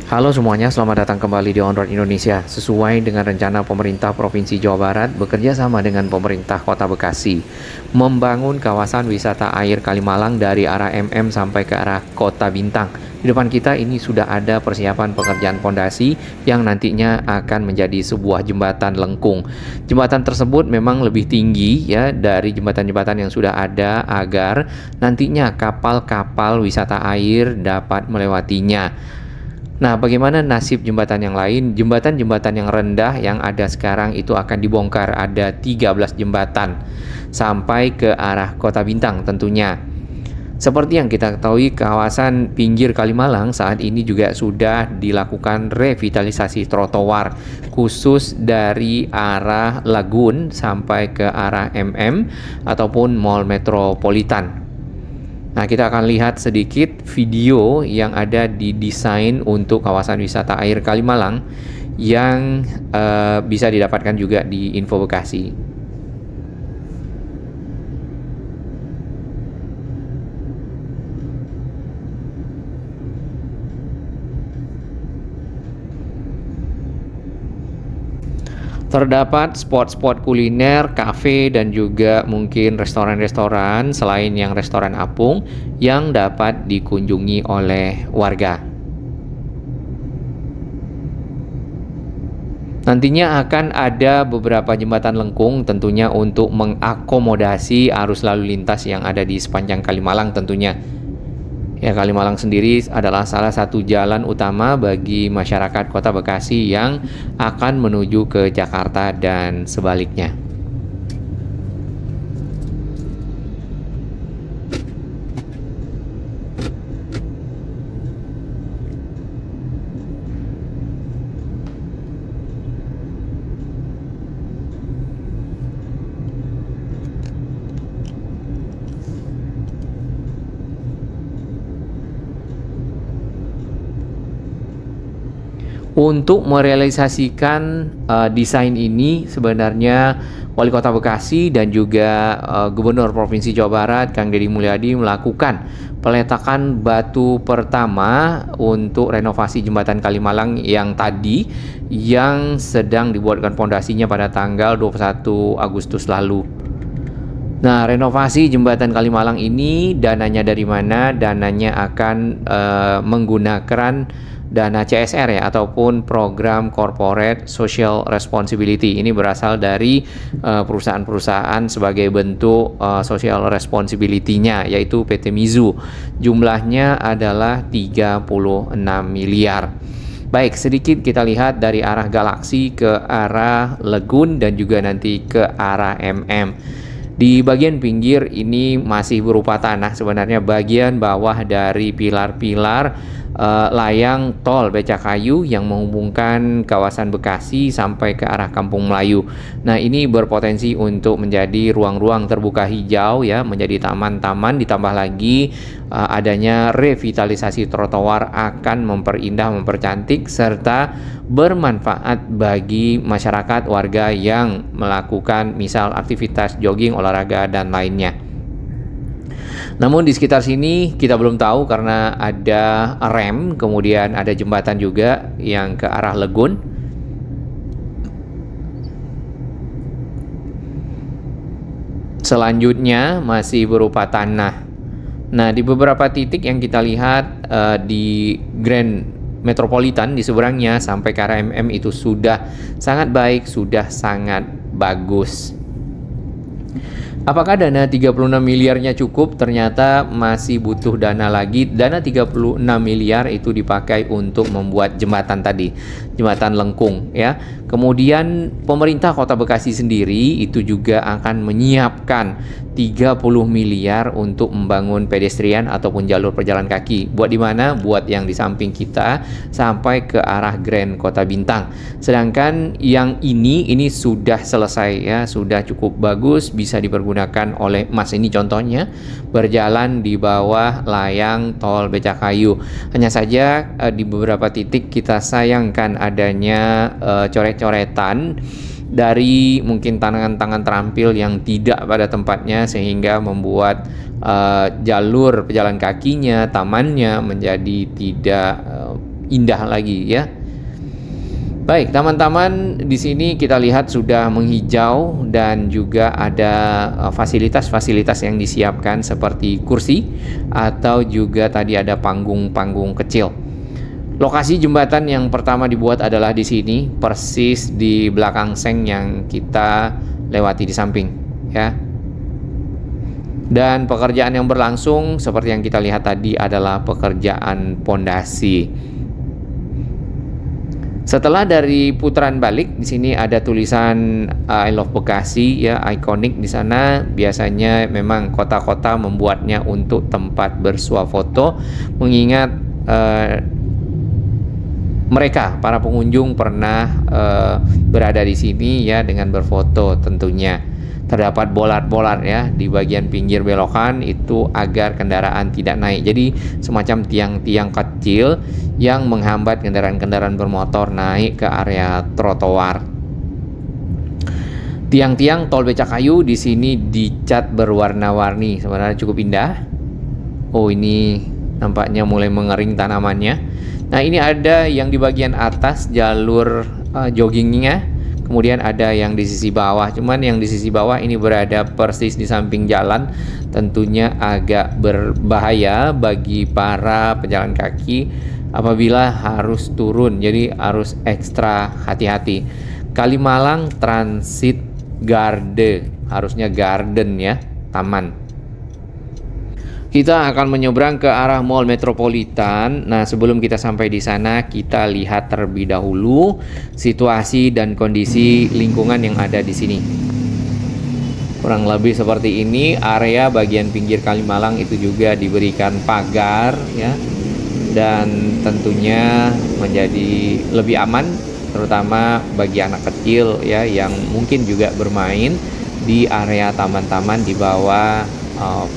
Halo semuanya, selamat datang kembali di On Road Indonesia. Sesuai dengan rencana pemerintah Provinsi Jawa Barat bekerja sama dengan pemerintah Kota Bekasi membangun kawasan wisata air Kalimalang dari arah MM sampai ke arah Kota Bintang. Di depan kita ini sudah ada persiapan pekerjaan pondasi yang nantinya akan menjadi sebuah jembatan lengkung. Jembatan tersebut memang lebih tinggi ya dari jembatan-jembatan yang sudah ada agar nantinya kapal-kapal wisata air dapat melewatinya. Nah, bagaimana nasib jembatan yang lain? Jembatan-jembatan yang rendah yang ada sekarang itu akan dibongkar. Ada 13 jembatan sampai ke arah Kota Bintang tentunya. Seperti yang kita ketahui, kawasan pinggir Kalimalang saat ini juga sudah dilakukan revitalisasi trotoar khusus dari arah Lagun sampai ke arah MM ataupun Mall Metropolitan. Nah, kita akan lihat sedikit video yang ada di desain untuk kawasan wisata air Kalimalang yang bisa didapatkan juga di Info Bekasi. Terdapat spot-spot kuliner, kafe, dan juga mungkin restoran-restoran selain yang restoran apung yang dapat dikunjungi oleh warga. Nantinya akan ada beberapa jembatan lengkung tentunya untuk mengakomodasi arus lalu lintas yang ada di sepanjang Kalimalang tentunya. Ya, Kalimalang sendiri adalah salah satu jalan utama bagi masyarakat Kota Bekasi yang akan menuju ke Jakarta dan sebaliknya. Untuk merealisasikan desain ini sebenarnya Wali Kota Bekasi dan juga Gubernur Provinsi Jawa Barat Kang Deddy Mulyadi melakukan peletakan batu pertama untuk renovasi jembatan Kalimalang yang sedang dibuatkan pondasinya pada tanggal 21 Agustus lalu. Nah, renovasi jembatan Kalimalang ini dananya dari mana? Dananya akan menggunakan dana CSR ya, ataupun program Corporate Social Responsibility. Ini berasal dari perusahaan-perusahaan sebagai bentuk social responsibility-nya, yaitu PT Mizu. Jumlahnya adalah 36 miliar. Baik, sedikit kita lihat dari arah Galaksi ke arah Legun dan juga nanti ke arah MM. Di bagian pinggir ini masih berupa tanah, sebenarnya bagian bawah dari pilar-pilar layang tol Becakayu yang menghubungkan kawasan Bekasi sampai ke arah Kampung Melayu. Nah, ini berpotensi untuk menjadi ruang-ruang terbuka hijau ya, menjadi taman-taman, ditambah lagi adanya revitalisasi trotoar akan memperindah, mempercantik serta bermanfaat bagi masyarakat warga yang melakukan misal aktivitas jogging, olahraga dan lainnya. Namun di sekitar sini kita belum tahu karena ada rem, kemudian ada jembatan juga yang ke arah Legun. Selanjutnya masih berupa tanah. Nah, di beberapa titik yang kita lihat di Grand Metropolitan di seberangnya sampai ke arah MM itu sudah sangat baik, sudah sangat bagus. Apakah dana 36 miliarnya cukup? Ternyata masih butuh dana lagi. Dana 36 miliar itu dipakai untuk membuat jembatan tadi, jembatan lengkung ya. Kemudian pemerintah Kota Bekasi sendiri itu juga akan menyiapkan 30 miliar untuk membangun pedestrian ataupun jalur pejalan kaki. Buat di mana? Buat yang di samping kita sampai ke arah Grand Kota Bintang. Sedangkan yang ini sudah selesai ya, sudah cukup bagus, bisa dipergunakan oleh Mas ini contohnya berjalan di bawah layang tol Becakayu. Hanya saja di beberapa titik kita sayangkan adanya coret-coretan dari mungkin tangan-tangan terampil yang tidak pada tempatnya sehingga membuat jalur pejalan kakinya, tamannya menjadi tidak indah lagi ya. Baik, taman-taman di sini kita lihat sudah menghijau dan juga ada fasilitas-fasilitas yang disiapkan seperti kursi atau juga tadi ada panggung-panggung kecil. Lokasi jembatan yang pertama dibuat adalah di sini, persis di belakang seng yang kita lewati di samping ya. Dan pekerjaan yang berlangsung seperti yang kita lihat tadi adalah pekerjaan pondasi. Setelah dari putaran balik, di sini ada tulisan I Love Bekasi ya, ikonik di sana. Biasanya memang kota-kota membuatnya untuk tempat bersuah foto, mengingat mereka para pengunjung pernah berada di sini ya dengan berfoto tentunya. Terdapat bolat-bolat ya di bagian pinggir belokan itu agar kendaraan tidak naik. Jadi semacam tiang-tiang kecil yang menghambat kendaraan-kendaraan bermotor naik ke area trotoar. Tiang-tiang tol becakayu di sini dicat berwarna-warni, sebenarnya cukup indah. Oh, ini nampaknya mulai mengering tanamannya. Nah, ini ada yang di bagian atas jalur joggingnya. Kemudian ada yang di sisi bawah, cuman yang di sisi bawah ini berada persis di samping jalan, tentunya agak berbahaya bagi para pejalan kaki apabila harus turun, jadi harus ekstra hati-hati. Kalimalang Transit Garden, harusnya garden ya, taman. Kita akan menyeberang ke arah Mall Metropolitan. Nah, sebelum kita sampai di sana, kita lihat terlebih dahulu situasi dan kondisi lingkungan yang ada di sini. Kurang lebih seperti ini, area bagian pinggir Kalimalang itu juga diberikan pagar ya. Dan tentunya menjadi lebih aman, terutama bagi anak kecil ya yang mungkin juga bermain di area taman-taman di bawah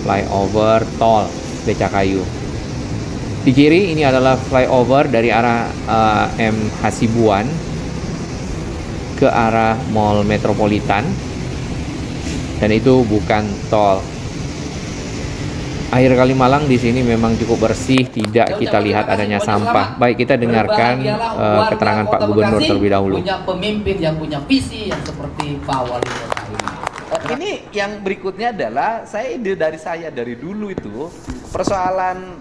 flyover tol Becakayu. Di kiri ini adalah flyover dari arah M Hasibuan ke arah Mall Metropolitan, dan itu bukan tol. Air Kalimalang di sini memang cukup bersih, tidak kita lihat adanya sampah. Baik, kita dengarkan keterangan Pak Gubernur terlebih dahulu. Punya pemimpin yang punya visi yang seperti Pak Wali Kota ini. Ini yang berikutnya adalah ide dari saya dari dulu itu persoalan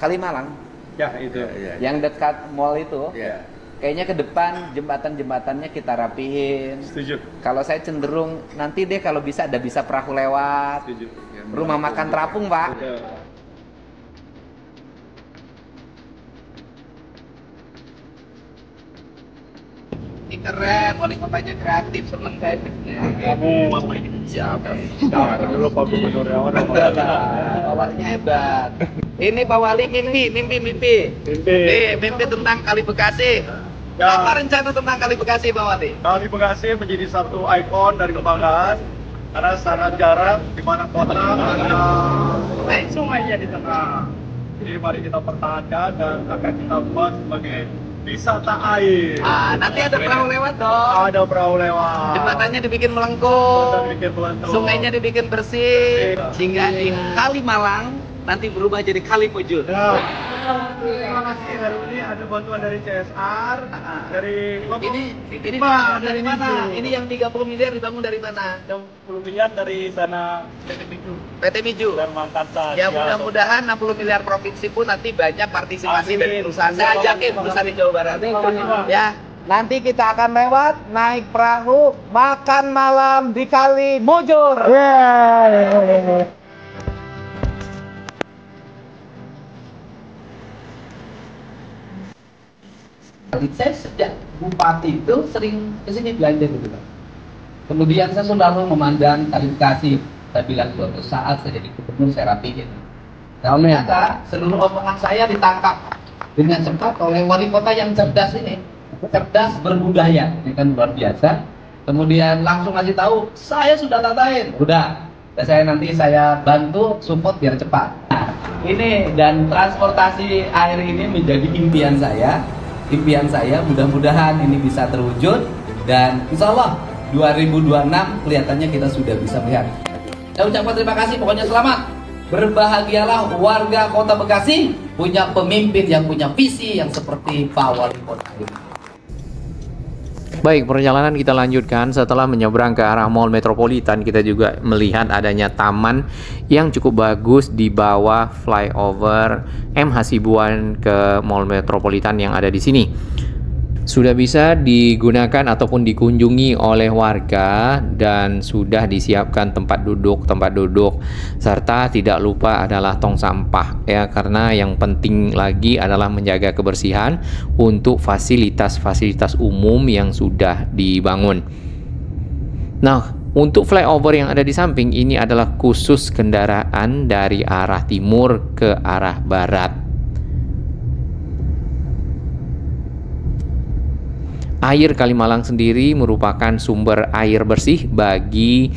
Kalimalang. Ya, itu. Yang dekat mall itu. Ya. Kayaknya ke depan jembatan-jembatannya kita rapihin. Setuju. Kalau saya cenderung nanti deh kalau bisa ada bisa perahu lewat. Setuju. Rumah makan terapung, Pak. Betul. Ini keren, wali kotanya kreatif, seneng saya. Siapa? Dulu Pak Gubernur Awalnya hebat. Ini Pak Wali mimpi. Nih, mimpi tentang Kali Bekasi. Ya. Apa rencana tentang Kali Bekasi, Pak Wali? Kali Bekasi menjadi satu ikon dari kebanggaan karena sangat jarang di mana kota ada sungainya di tengah. Jadi mari kita pertahankan dan akan kita buat sebagai wisata air. Nanti ada perahu lewat dong. Ada perahu lewat. Jembatannya dibikin melengkung. Bikin pelantung. Sungainya dibikin bersih. Sehingga di Kalimalang nanti berubah jadi Kali Mujur. Ya. Terima kasih. Hari ini ada bantuan dari CSR, dari Ini Pak, dari mana? Ini yang 30 miliar dibangun dari mana? 60 miliar dari sana PT Miju. dan Makassar. Ya mudah-mudahan 60 miliar provinsi pun nanti banyak partisipasi dari perusahaan. Saya ajakin perusahaan di Jawa Barat. Ya, nanti kita akan lewat naik perahu makan malam di Kali Mujur. Saya sejak bupati itu sering kesini belanja gitu Pak. Kemudian saya selalu memandang Kali Bekasi. Saya bilang suatu saat saya jadi gubernur saya rapihin. Ternyata seluruh omongan saya ditangkap dengan cepat oleh wali kota yang cerdas ini. Cerdas berbudaya, ini kan luar biasa. Kemudian langsung ngasih tahu, saya sudah tatain. Udah, nanti saya bantu support biar cepat. Nah, ini dan transportasi air ini menjadi impian saya. Impian saya mudah-mudahan ini bisa terwujud dan insya Allah 2026 kelihatannya kita sudah bisa melihat. Saya ucapkan terima kasih, pokoknya selamat. Berbahagialah warga Kota Bekasi punya pemimpin yang punya visi yang seperti Pak Wali Kota ini. Baik, perjalanan kita lanjutkan. Setelah menyeberang ke arah Mall Metropolitan, kita juga melihat adanya taman yang cukup bagus di bawah flyover M Hasibuan ke Mall Metropolitan yang ada di sini. Sudah bisa digunakan ataupun dikunjungi oleh warga dan sudah disiapkan tempat duduk serta tidak lupa adalah tong sampah ya, karena yang penting lagi adalah menjaga kebersihan untuk fasilitas-fasilitas umum yang sudah dibangun. Nah, untuk flyover yang ada di samping ini adalah khusus kendaraan dari arah timur ke arah barat. Air Kalimalang sendiri merupakan sumber air bersih bagi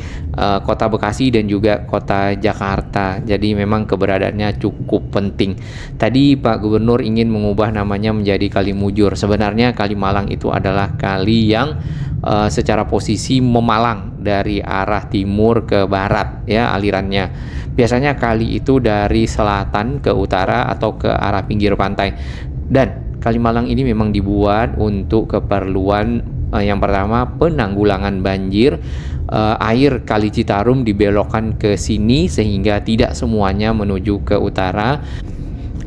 Kota Bekasi dan juga Kota Jakarta. Jadi memang keberadaannya cukup penting. Tadi Pak Gubernur ingin mengubah namanya menjadi Kali Mujur. Sebenarnya Kalimalang itu adalah kali yang secara posisi memalang dari arah timur ke barat ya alirannya. Biasanya kali itu dari selatan ke utara atau ke arah pinggir pantai. Dan Kalimalang ini memang dibuat untuk keperluan yang pertama penanggulangan banjir. Air Kali Citarum dibelokkan ke sini sehingga tidak semuanya menuju ke utara,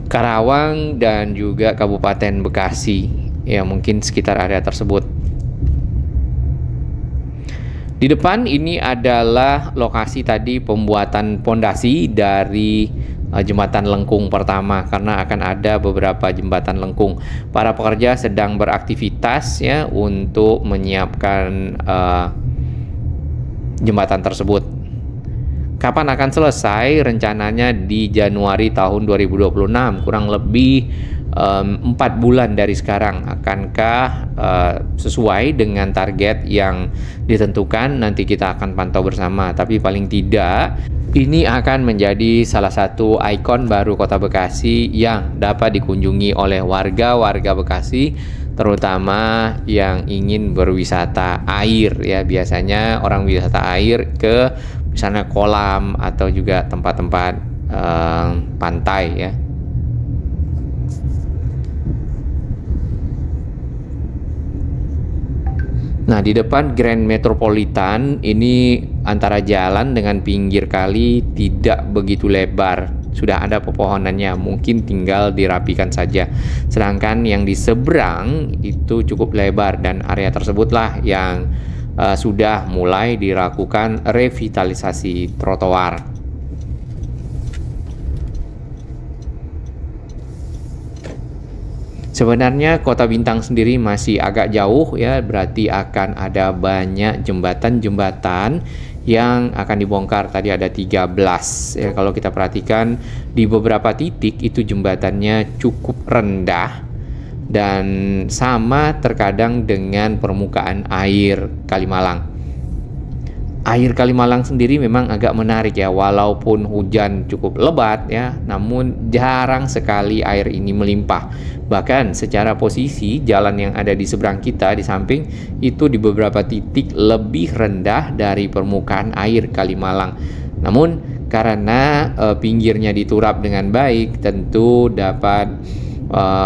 Karawang dan juga Kabupaten Bekasi. Ya, mungkin sekitar area tersebut. Di depan ini adalah lokasi tadi pembuatan pondasi dari jembatan lengkung pertama, karena akan ada beberapa jembatan lengkung. Para pekerja sedang beraktivitas ya untuk menyiapkan jembatan tersebut. Kapan akan selesai? Rencananya di Januari tahun 2026, kurang lebih 4 bulan dari sekarang. Akankah sesuai dengan target yang ditentukan? Nanti kita akan pantau bersama. Tapi paling tidak ini akan menjadi salah satu ikon baru Kota Bekasi yang dapat dikunjungi oleh warga Bekasi, terutama yang ingin berwisata air ya. Biasanya orang wisata air ke misalnya kolam atau juga tempat-tempat pantai ya. Nah, di depan Grand Metropolitan ini antara jalan dengan pinggir kali tidak begitu lebar. Sudah ada pepohonannya, mungkin tinggal dirapikan saja. Sedangkan yang di seberang itu cukup lebar dan area tersebutlah yang sudah mulai dilakukan revitalisasi trotoar. Sebenarnya Kota Bintang sendiri masih agak jauh ya, berarti akan ada banyak jembatan-jembatan yang akan dibongkar. Tadi ada 13 ya, kalau kita perhatikan di beberapa titik itu jembatannya cukup rendah dan sama terkadang dengan permukaan air Kalimalang. Air Kalimalang sendiri memang agak menarik ya, walaupun hujan cukup lebat ya, namun jarang sekali air ini melimpah. Bahkan secara posisi jalan yang ada di seberang kita di samping itu di beberapa titik lebih rendah dari permukaan air Kalimalang. Namun karena pinggirnya diturap dengan baik, tentu dapat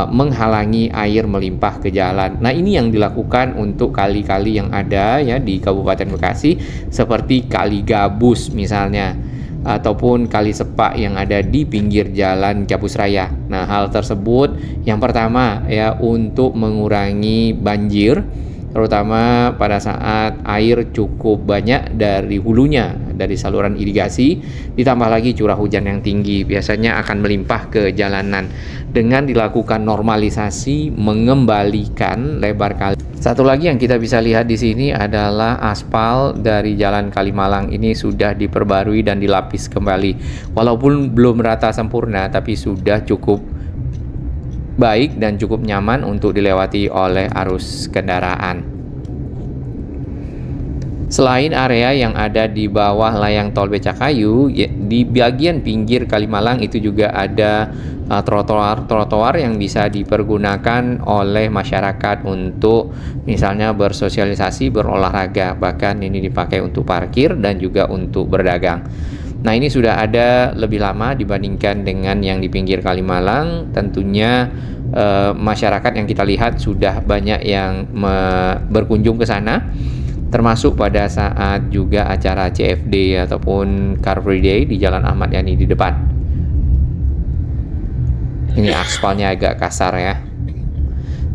menghalangi air melimpah ke jalan. Nah, ini yang dilakukan untuk kali-kali yang ada ya di Kabupaten Bekasi, seperti Kali Gabus misalnya, ataupun Kali Sepak yang ada di pinggir jalan Gabus Raya. Nah, hal tersebut yang pertama ya untuk mengurangi banjir, terutama pada saat air cukup banyak dari hulunya, dari saluran irigasi, ditambah lagi curah hujan yang tinggi, biasanya akan melimpah ke jalanan. Dengan dilakukan normalisasi, mengembalikan lebar kali. Satu lagi yang kita bisa lihat di sini adalah aspal dari Jalan Kalimalang ini sudah diperbarui dan dilapis kembali. Walaupun belum rata sempurna, tapi sudah cukup baik dan cukup nyaman untuk dilewati oleh arus kendaraan. Selain area yang ada di bawah layang tol Becakayu, di bagian pinggir Kalimalang itu juga ada trotoar yang bisa dipergunakan oleh masyarakat untuk misalnya bersosialisasi, berolahraga. Bahkan ini dipakai untuk parkir dan juga untuk berdagang. Nah, ini sudah ada lebih lama dibandingkan dengan yang di pinggir Kalimalang. Tentunya masyarakat yang kita lihat sudah banyak yang berkunjung ke sana, termasuk pada saat juga acara CFD ataupun Car Free Day di Jalan Ahmad Yani di depan. Ini aspalnya agak kasar ya.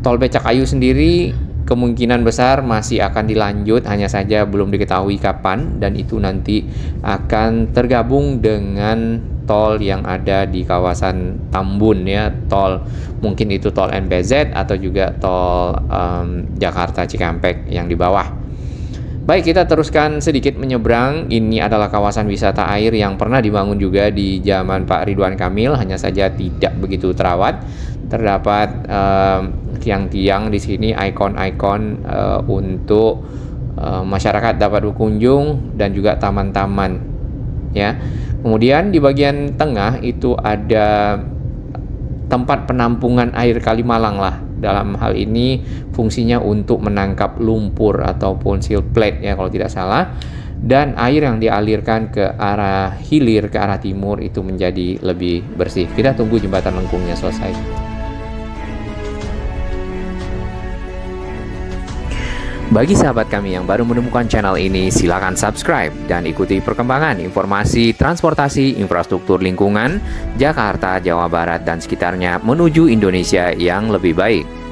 Tol Becakayu sendiri kemungkinan besar masih akan dilanjut, hanya saja belum diketahui kapan, dan itu nanti akan tergabung dengan tol yang ada di kawasan Tambun ya, tol mungkin itu tol NPZ atau juga tol Jakarta Cikampek yang di bawah. Baik, kita teruskan sedikit menyeberang. Ini adalah kawasan wisata air yang pernah dibangun juga di zaman Pak Ridwan Kamil, hanya saja tidak begitu terawat. Terdapat tiang-tiang di sini, ikon-ikon untuk masyarakat dapat berkunjung, dan juga taman-taman ya. Kemudian di bagian tengah itu ada tempat penampungan air Kalimalang lah. Dalam hal ini fungsinya untuk menangkap lumpur ataupun silt plate ya kalau tidak salah, dan air yang dialirkan ke arah hilir, ke arah timur itu menjadi lebih bersih. Kita tunggu jembatan lengkungnya selesai. Bagi sahabat kami yang baru menemukan channel ini, silakan subscribe dan ikuti perkembangan informasi transportasi infrastruktur lingkungan Jakarta, Jawa Barat, dan sekitarnya menuju Indonesia yang lebih baik.